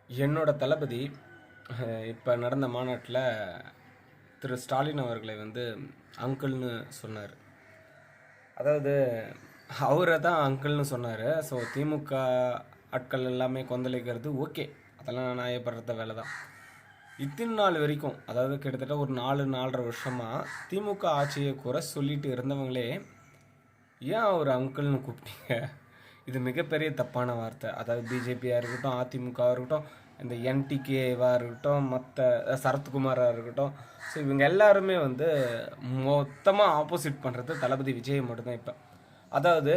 என்னோட தளபதி இப்போ நடந்த மாநாட்டில் திரு ஸ்டாலின் அவர்களை அங்கிள்னு சொன்னார். அதாவது அவரை தான் அங்கிள்னு சொன்னார். ஸோ திமுக ஆட்கள் எல்லாமே கொந்தளிக்கிறது ஓகே, அதெல்லாம் நியாயப்படுறத வேலை தான். இத்தனை நாள் வரைக்கும், அதாவது கிட்டத்தட்ட ஒரு 4-4.5 வருஷமாக திமுக ஆட்சியை குறை சொல்லிட்டு இருந்தவங்களே ஏன் அவர் அங்கிள்னு கூப்பிட்டீங்க? இது மிகப்பெரிய தப்பான வார்த்தை. அதாவது பிஜேபியாக இருக்கட்டும், அதிமுகவாக இருக்கட்டும், இந்த என்டிகேவாக இருக்கட்டும், மற்ற சரத்குமாராக இருக்கட்டும், ஸோ இவங்க எல்லாருமே மொத்தமாக ஆப்போசிட் பண்ணுறது தளபதி விஜய் மட்டும்தான். இப்போ அதாவது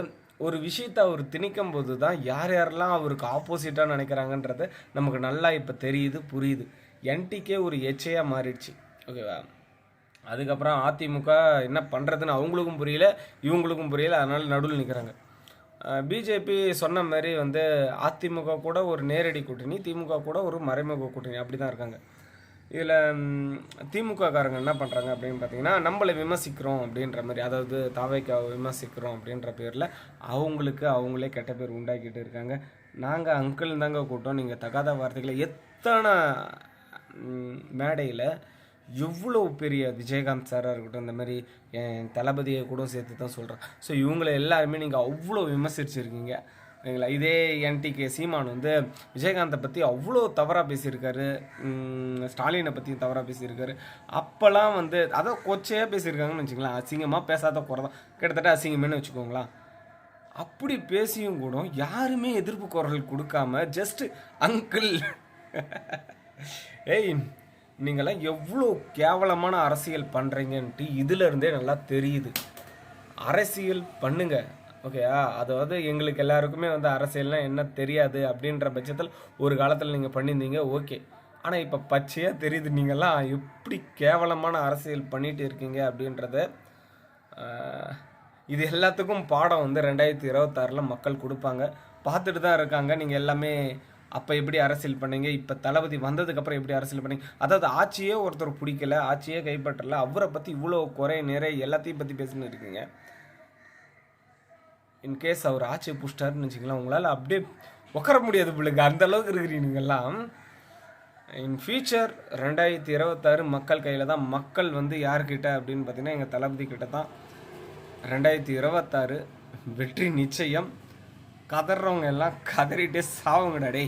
ஒரு விஷயத்தை அவர் திணிக்கும் போது தான் யார் யாரெல்லாம் அவருக்கு ஆப்போசிட்டாக நினைக்கிறாங்கன்றது நமக்கு நல்லா இப்போ தெரியுது, புரியுது. என்டிகே ஒரு எச்சையாக மாறிடுச்சு, ஓகேவா? அதுக்கப்புறம் அதிமுக என்ன பண்ணுறதுன்னு அவங்களுக்கும் புரியல, இவங்களுக்கும் புரியல, அதனால் நடுவில் நிற்கிறாங்க. பிஜேபி சொன்ன மாதிரி அதிமுக கூட ஒரு நேரடி கூட்டணி, திமுக கூட ஒரு மறைமுக கூட்டணி, அப்படி தான் இருக்காங்க. இதில் திமுக காரங்க என்ன பண்ணுறாங்க அப்படின்னு பார்த்தீங்கன்னா, நம்மளை விமர்சிக்கிறோம் அப்படின்ற மாதிரி, அதாவது தாவைக்காவை விமர்சிக்கிறோம் அப்படின்ற பேரில் அவங்களே கெட்ட பேர் உண்டாக்கிட்டு இருக்காங்க. நாங்கள் அங்கிள் தாங்க கூட்டோம், நீங்கள் தகாத வார்த்தைகளை எத்தனை மேடையில் எவ்வளோ பெரிய விஜயகாந்த் சாராக இருக்கட்டும், இந்த மாதிரி என் தளபதியை கூட சேர்த்து தான் சொல்கிறேன். ஸோ இவங்களை எல்லாருமே நீங்கள் அவ்வளோ விமர்சிச்சிருக்கீங்க இல்லைங்களா? இதே என்டிகே சீமான் விஜயகாந்தை பற்றி அவ்வளோ தவறாக பேசியிருக்காரு, ஸ்டாலினை பற்றியும் தவறாக பேசியிருக்காரு. அப்போல்லாம் அதை கொச்சையாக பேசியிருக்காங்கன்னு வச்சுக்கலாம். அசிங்கமாக பேசாத குறை தான், கிட்டத்தட்ட அசிங்கமேனு வச்சுக்கோங்களா. அப்படி பேசியும் கூட யாருமே எதிர்ப்பு குரல் கொடுக்காம ஜஸ்ட் அங்கிள் ஏய் நீங்களாம் எவ்வளோ கேவலமான அரசியல் பண்ணுறீங்கன்ட்டு இதிலிருந்தே நல்லா தெரியுது. அரசியல் பண்ணுங்க, ஓகேயா? அதாவது எங்களுக்கு எல்லாருக்குமே அரசியல்னால் என்ன தெரியாது அப்படின்ற பட்சத்தில் ஒரு காலத்தில் நீங்கள் பண்ணியிருந்தீங்க, ஓகே. ஆனால் இப்போ பச்சையாக தெரியுது நீங்கள்லாம் எப்படி கேவலமான அரசியல் பண்ணிகிட்டு இருக்கீங்க அப்படின்றத. இது எல்லாத்துக்கும் பாடம் 2026 மக்கள் கொடுப்பாங்க, பார்த்துட்டு தான் இருக்காங்க. நீங்கள் எல்லாமே அப்போ எப்படி அரசியல் பண்ணீங்க, இப்போ தளபதி வந்ததுக்கப்புறம் எப்படி அரசியல் பண்ணீங்க, அதாவது ஆட்சியே ஒருத்தர் பிடிக்கல, ஆட்சியே கைப்பற்றல, அவரை பற்றி இவ்வளோ குறை நிறைய எல்லாத்தையும் பற்றி பேசின்னு இருக்கீங்க. இன்கேஸ் அவர் ஆட்சியை புஷ்டாருன்னு வச்சுக்கலாம், உங்களால் அப்படியே உட்கார முடியாது பிள்ளைங்க, அந்த அளவுக்கு இருக்கிறீங்கெல்லாம். இன் ஃபியூச்சர் 2026 மக்கள் கையில் தான். மக்கள் யார்கிட்ட அப்படின்னு பார்த்தீங்கன்னா எங்கள் தளபதி கிட்ட தான். 2026 வெற்றி நிச்சயம். கதறவங்க எல்லாம் கதறிட்டே சாவுங்கடா டே.